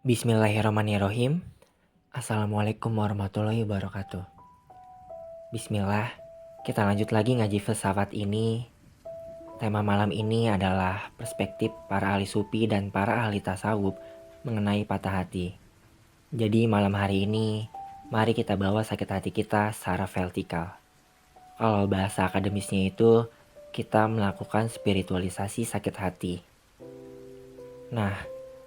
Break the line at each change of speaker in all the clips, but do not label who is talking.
Bismillahirrahmanirrahim. Assalamualaikum warahmatullahi wabarakatuh. Bismillah, kita lanjut lagi ngaji filsafat ini. Tema malam ini adalah perspektif para ahli sufi dan para ahli tasawuf mengenai patah hati. Jadi malam hari ini, mari kita bawa sakit hati kita secara vertikal. Kalau bahasa akademisnya itu, kita melakukan spiritualisasi sakit hati. Nah,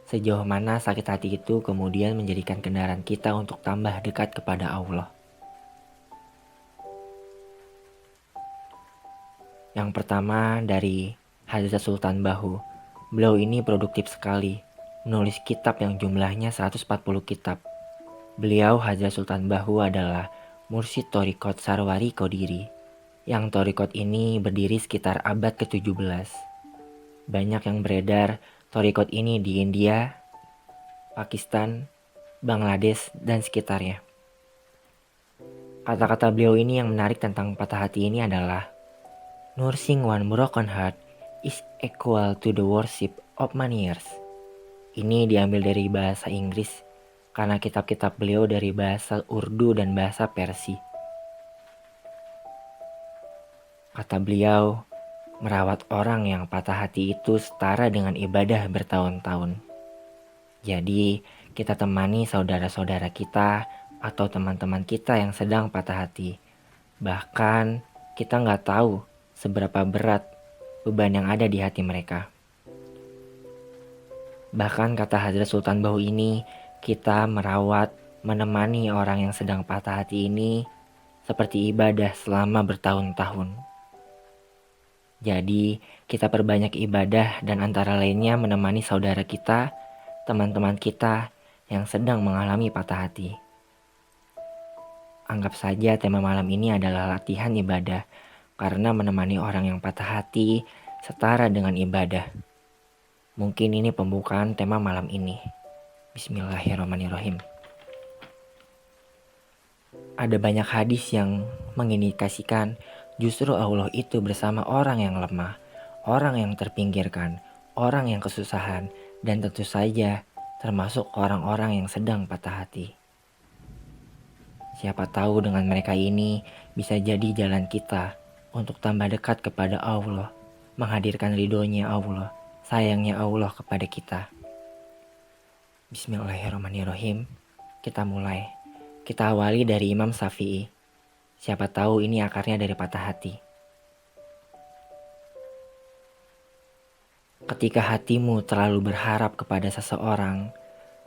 sejauh mana sakit hati itu kemudian menjadikan kendaraan kita untuk tambah dekat kepada Allah. Yang pertama dari Hadrat Sultan Bahu. Beliau ini produktif sekali, menulis kitab yang jumlahnya 140 kitab. Beliau Hadrat Sultan Bahu adalah mursyid Thariqat Sarwari Qadiri, yang Thariqat ini berdiri sekitar abad ke-17. Banyak yang beredar Thariqat ini di India, Pakistan, Bangladesh, dan sekitarnya. Kata-kata beliau ini yang menarik tentang patah hati ini adalah nursing one broken heart is equal to the worship of many years. Ini diambil dari bahasa Inggris karena kitab-kitab beliau dari bahasa Urdu dan bahasa Persia. Kata beliau, merawat orang yang patah hati itu setara dengan ibadah bertahun-tahun. Jadi, kita temani saudara-saudara kita atau teman-teman kita yang sedang patah hati. Bahkan, kita nggak tahu seberapa berat beban yang ada di hati mereka. Bahkan kata Hadrat Sultan Bahu ini, kita merawat, menemani orang yang sedang patah hati ini seperti ibadah selama bertahun-tahun. Jadi, kita perbanyak ibadah dan antara lainnya menemani saudara kita, teman-teman kita yang sedang mengalami patah hati. Anggap saja tema malam ini adalah latihan ibadah, karena menemani orang yang patah hati setara dengan ibadah. Mungkin ini pembukaan tema malam ini. Bismillahirrahmanirrahim. Ada banyak hadis yang mengindikasikan justru Allah itu bersama orang yang lemah, orang yang terpinggirkan, orang yang kesusahan, dan tentu saja termasuk orang-orang yang sedang patah hati. Siapa tahu dengan mereka ini bisa jadi jalan kita untuk tambah dekat kepada Allah, menghadirkan ridhonya Allah, sayangnya Allah kepada kita. Bismillahirrahmanirrahim. Kita mulai. Kita awali dari Imam Syafi'i. Siapa tahu ini akarnya dari patah hati. Ketika hatimu terlalu berharap kepada seseorang,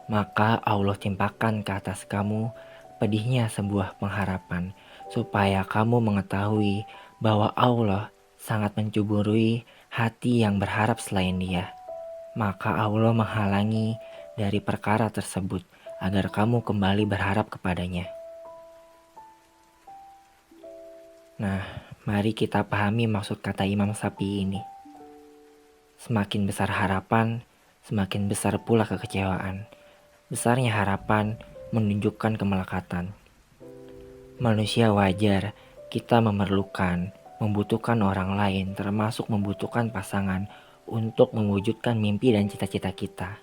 maka Allah timpakan ke atas kamu pedihnya sebuah pengharapan, supaya kamu mengetahui bahwa Allah sangat mencemburui hati yang berharap selain Dia. Maka Allah menghalangi dari perkara tersebut agar kamu kembali berharap kepadanya. Nah, mari kita pahami maksud kata Imam Syafi'i ini. Semakin besar harapan, semakin besar pula kekecewaan. Besarnya harapan menunjukkan kemelekatan. Manusia wajar, kita membutuhkan orang lain, termasuk membutuhkan pasangan untuk mewujudkan mimpi dan cita-cita kita.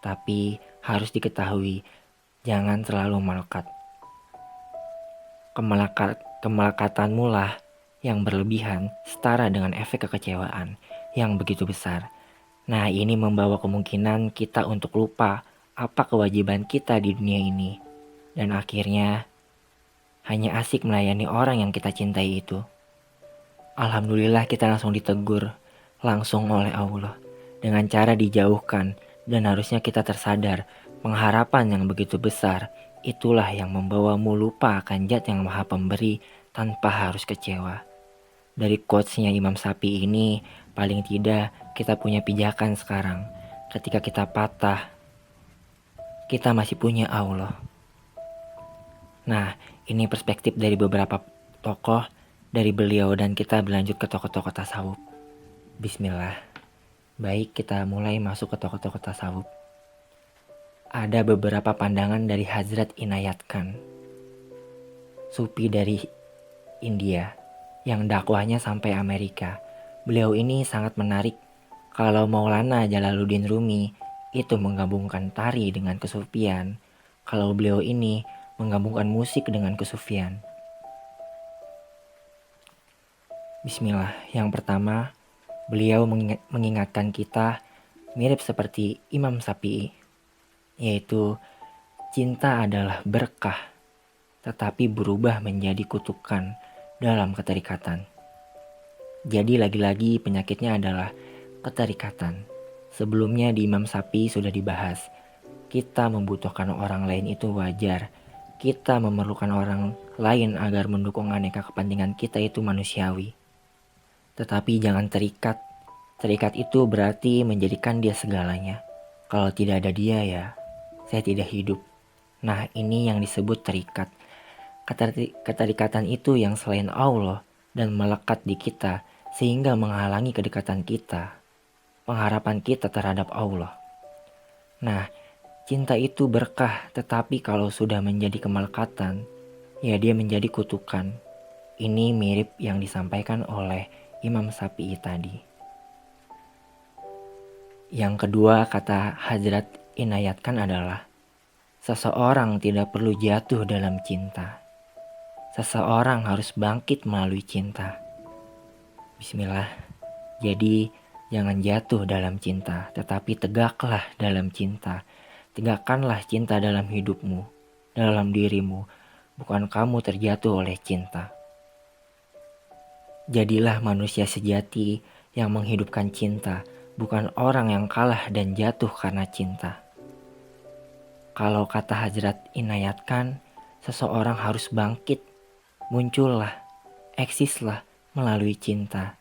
Tapi harus diketahui, jangan terlalu melekat. Kemelekatanmu lah yang berlebihan setara dengan efek kekecewaan yang begitu besar. Nah, ini membawa kemungkinan kita untuk lupa apa kewajiban kita di dunia ini. Dan akhirnya hanya asik melayani orang yang kita cintai itu. Alhamdulillah kita langsung ditegur, langsung oleh Allah, dengan cara dijauhkan. Dan harusnya kita tersadar, pengharapan yang begitu besar, itulah yang membawamu lupa akan Zat yang Maha Pemberi tanpa harus kecewa. Dari quotes-nya Imam Syafi'i ini, paling tidak kita punya pijakan sekarang. Ketika kita patah, kita masih punya Allah. Nah, ini perspektif dari beberapa tokoh dari beliau dan kita berlanjut ke tokoh-tokoh tasawuf. Bismillah. Baik, kita mulai masuk ke tokoh-tokoh tasawuf. Ada beberapa pandangan dari Hazrat Inayat Khan, sufi dari India, yang dakwahnya sampai Amerika. Beliau ini sangat menarik. Kalau Maulana Jalaluddin Rumi itu menggabungkan tari dengan kesufian, kalau beliau ini menggabungkan musik dengan kesufian. Bismillah, yang pertama, beliau mengingatkan kita mirip seperti Imam Syafi'i, yaitu cinta adalah berkah, tetapi berubah menjadi kutukan dalam keterikatan. Jadi lagi-lagi penyakitnya adalah keterikatan. Sebelumnya di Imam Syafi'i sudah dibahas, kita membutuhkan orang lain itu wajar. Kita memerlukan orang lain agar mendukung aneka kepentingan kita itu manusiawi. Tetapi jangan terikat. Terikat itu berarti menjadikan dia segalanya. Kalau tidak ada dia ya, saya tidak hidup. Nah, ini yang disebut terikat. Keterikatan itu yang selain Allah dan melekat di kita sehingga menghalangi kedekatan kita, pengharapan kita terhadap Allah. Nah, cinta itu berkah, tetapi kalau sudah menjadi kemelekatan, ya dia menjadi kutukan. Ini mirip yang disampaikan oleh Imam Syafi'i tadi. Yang kedua kata Hadrat inayatkan adalah, seseorang tidak perlu jatuh dalam cinta. Seseorang harus bangkit melalui cinta. Bismillah. Jadi jangan jatuh dalam cinta, tetapi tegaklah dalam cinta. Tegakkanlah cinta dalam hidupmu, dalam dirimu, bukan kamu terjatuh oleh cinta. Jadilah manusia sejati yang menghidupkan cinta, bukan orang yang kalah dan jatuh karena cinta. Kalau kata Hadrat inayatkan, seseorang harus bangkit, muncullah, eksislah melalui cinta.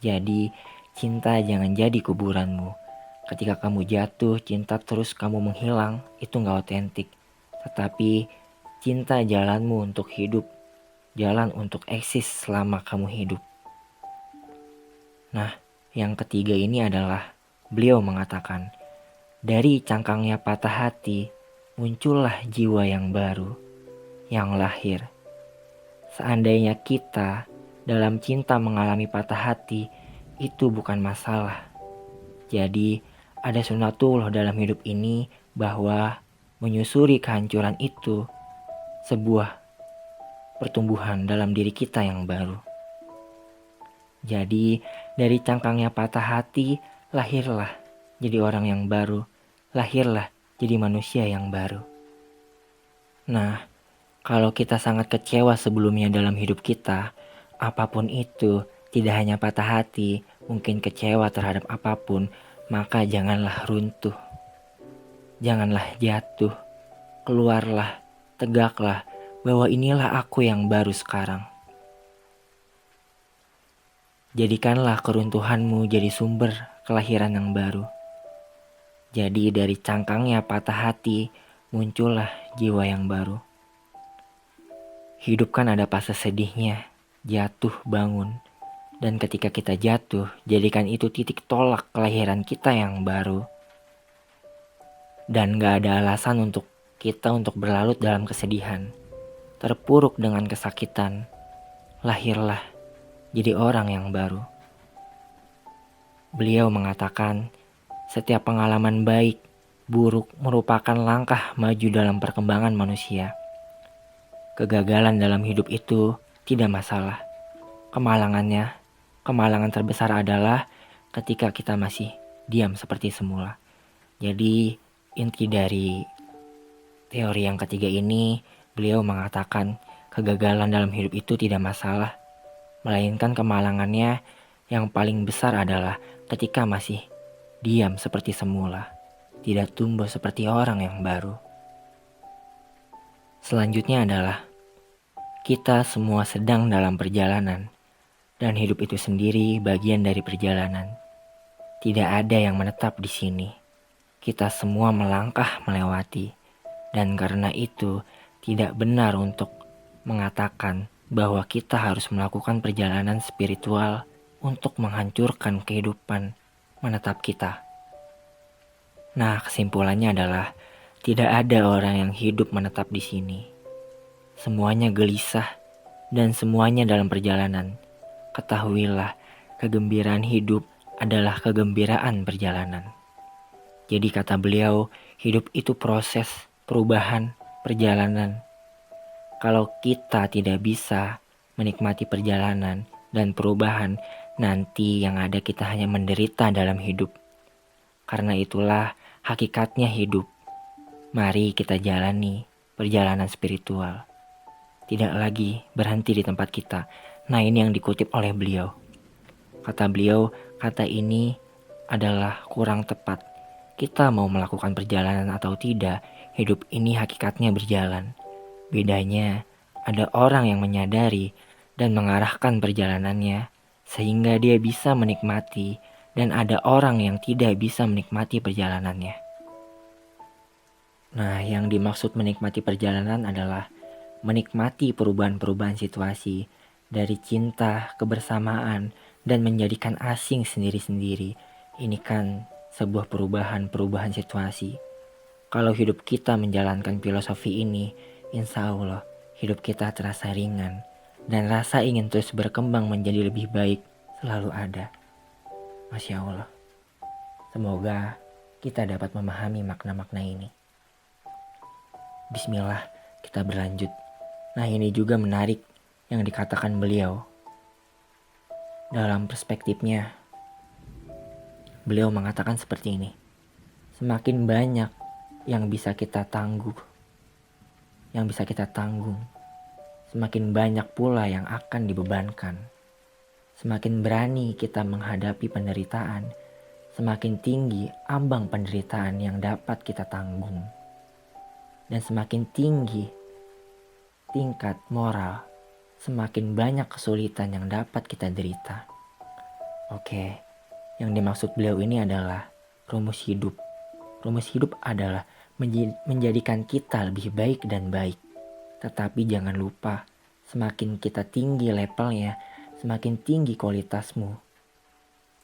Jadi cinta jangan jadi kuburanmu. Ketika kamu jatuh, cinta terus kamu menghilang, itu gak otentik. Tetapi cinta jalanmu untuk hidup, jalan untuk eksis selama kamu hidup. Nah, yang ketiga ini adalah beliau mengatakan, dari cangkangnya patah hati, muncullah jiwa yang baru, yang lahir. Seandainya kita dalam cinta mengalami patah hati, itu bukan masalah. Jadi ada sunatullah dalam hidup ini bahwa menyusuri kehancuran itu sebuah pertumbuhan dalam diri kita yang baru. Jadi dari cangkangnya patah hati, lahirlah jadi orang yang baru, lahirlah jadi manusia yang baru. Nah, kalau kita sangat kecewa sebelumnya dalam hidup kita, apapun itu, tidak hanya patah hati, mungkin kecewa terhadap apapun, maka janganlah runtuh. Janganlah jatuh. Keluarlah, tegaklah, bahwa inilah aku yang baru sekarang. Jadikanlah keruntuhanmu jadi sumber kelahiran yang baru. Jadi dari cangkangnya patah hati, muncullah jiwa yang baru. Hidup kan ada fase sedihnya, jatuh bangun. Dan ketika kita jatuh, jadikan itu titik tolak kelahiran kita yang baru. Dan gak ada alasan untuk kita untuk berlarut dalam kesedihan. Terpuruk dengan kesakitan, lahirlah jadi orang yang baru. Beliau mengatakan, setiap pengalaman baik, buruk merupakan langkah maju dalam perkembangan manusia. Kegagalan dalam hidup itu tidak masalah. Kemalangan terbesar adalah ketika kita masih diam seperti semula. Jadi inti dari teori yang ketiga ini, beliau mengatakan kegagalan dalam hidup itu tidak masalah. Melainkan kemalangannya yang paling besar adalah ketika masih diam seperti semula, tidak tumbuh seperti orang yang baru. Selanjutnya adalah kita semua sedang dalam perjalanan, dan hidup itu sendiri bagian dari perjalanan. Tidak ada yang menetap di sini. Kita semua melangkah melewati, dan karena itu tidak benar untuk mengatakan bahwa kita harus melakukan perjalanan spiritual untuk menghancurkan kehidupan menetap kita. Nah, kesimpulannya adalah tidak ada orang yang hidup menetap di sini. Semuanya gelisah dan semuanya dalam perjalanan. Ketahuilah, kegembiraan hidup adalah kegembiraan perjalanan. Jadi kata beliau, hidup itu proses, perubahan, perjalanan. Kalau kita tidak bisa menikmati perjalanan dan perubahan, nanti yang ada kita hanya menderita dalam hidup. Karena itulah hakikatnya hidup. Mari kita jalani perjalanan spiritual. Tidak lagi berhenti di tempat kita. Nah, ini yang dikutip oleh beliau. Kata beliau, kata ini adalah kurang tepat. Kita mau melakukan perjalanan atau tidak, hidup ini hakikatnya berjalan. Bedanya, ada orang yang menyadari dan mengarahkan perjalanannya sehingga dia bisa menikmati, dan ada orang yang tidak bisa menikmati perjalanannya. Nah, yang dimaksud menikmati perjalanan adalah menikmati perubahan-perubahan situasi dari cinta, kebersamaan, dan menjadikan asing sendiri-sendiri. Ini kan sebuah perubahan-perubahan situasi. Kalau hidup kita menjalankan filosofi ini, insya Allah hidup kita terasa ringan dan rasa ingin terus berkembang menjadi lebih baik selalu ada. Masya Allah. Semoga kita dapat memahami makna-makna ini. Bismillah, kita berlanjut. Nah, ini juga menarik yang dikatakan beliau. Dalam perspektifnya, beliau mengatakan seperti ini. Semakin banyak yang bisa kita tanggung, semakin banyak pula yang akan dibebankan. Semakin berani kita menghadapi penderitaan, semakin tinggi ambang penderitaan yang dapat kita tanggung. Dan semakin tinggi tingkat moral, semakin banyak kesulitan yang dapat kita derita. Oke, yang dimaksud beliau ini adalah rumus hidup. Rumus hidup adalah menjadikan kita lebih baik dan baik. Tetapi jangan lupa, semakin kita tinggi levelnya, semakin tinggi kualitasmu,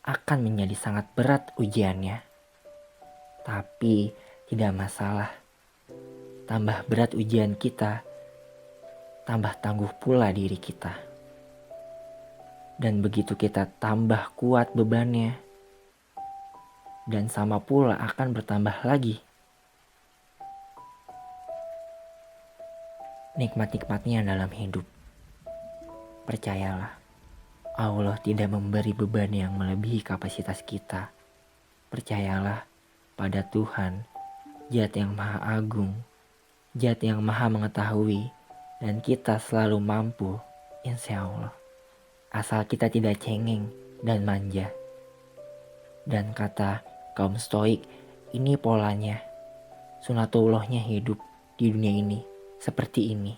akan menjadi sangat berat ujiannya. Tapi tidak masalah. Tambah berat ujian kita, tambah tangguh pula diri kita. Dan begitu kita tambah kuat bebannya, dan sama pula akan bertambah lagi nikmat-nikmatnya dalam hidup. Percayalah, Allah tidak memberi beban yang melebihi kapasitas kita. Percayalah pada Tuhan, Zat yang Maha Agung, Zat yang Maha Mengetahui, dan kita selalu mampu, insya Allah. Asal kita tidak cengeng dan manja. Dan kata kaum stoik, ini polanya. Sunatullahnya hidup di dunia ini seperti ini.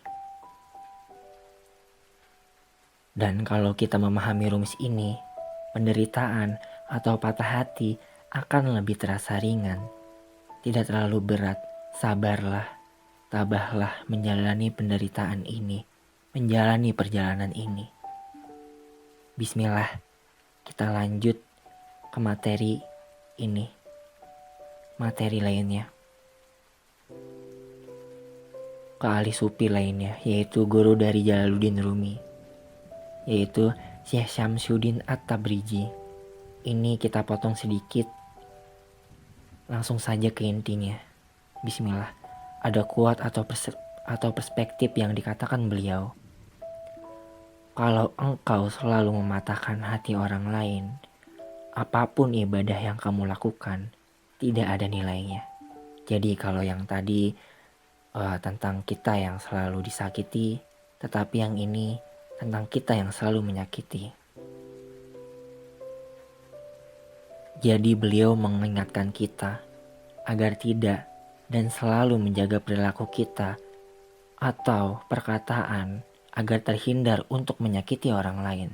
Dan kalau kita memahami rumus ini, penderitaan atau patah hati akan lebih terasa ringan. Tidak terlalu berat. Sabarlah, tabahlah menjalani penderitaan ini, menjalani perjalanan ini. Bismillah, kita lanjut ke materi ini. Materi lainnya. Ke ahli sufi lainnya, yaitu guru dari Jalaluddin Rumi, yaitu Syekh Syamsuddin At-Tabrizi. Ini kita potong sedikit. Langsung saja ke intinya. Bismillah. Ada quote atau perspektif yang dikatakan beliau. Kalau engkau selalu mematahkan hati orang lain, apapun ibadah yang kamu lakukan tidak ada nilainya. Jadi kalau yang tadi tentang kita yang selalu disakiti, tetapi yang ini tentang kita yang selalu menyakiti. Jadi beliau mengingatkan kita agar tidak dan selalu menjaga perilaku kita atau perkataan agar terhindar untuk menyakiti orang lain.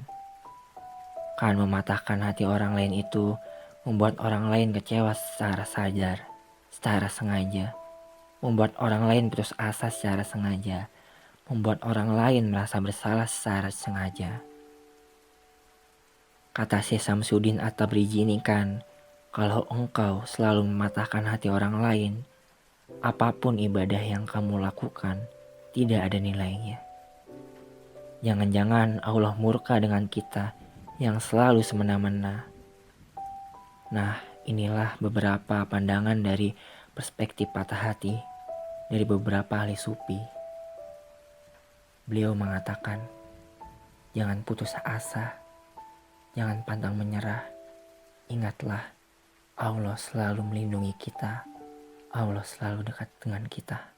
Kan mematahkan hati orang lain itu membuat orang lain kecewa secara sadar, secara sengaja. Membuat orang lain putus asa secara sengaja. Membuat orang lain merasa bersalah secara sengaja. Kata Syekh Syamsuddin At-Tabrizi ini kan, kalau engkau selalu mematahkan hati orang lain, apapun ibadah yang kamu lakukan tidak ada nilainya. Jangan-jangan Allah murka dengan kita yang selalu semena-mena. Nah, Inilah beberapa pandangan dari perspektif patah hati dari beberapa ahli sufi. Beliau mengatakan, jangan putus asa, jangan pantang menyerah. Ingatlah, Allah selalu melindungi kita. Allah selalu dekat dengan kita.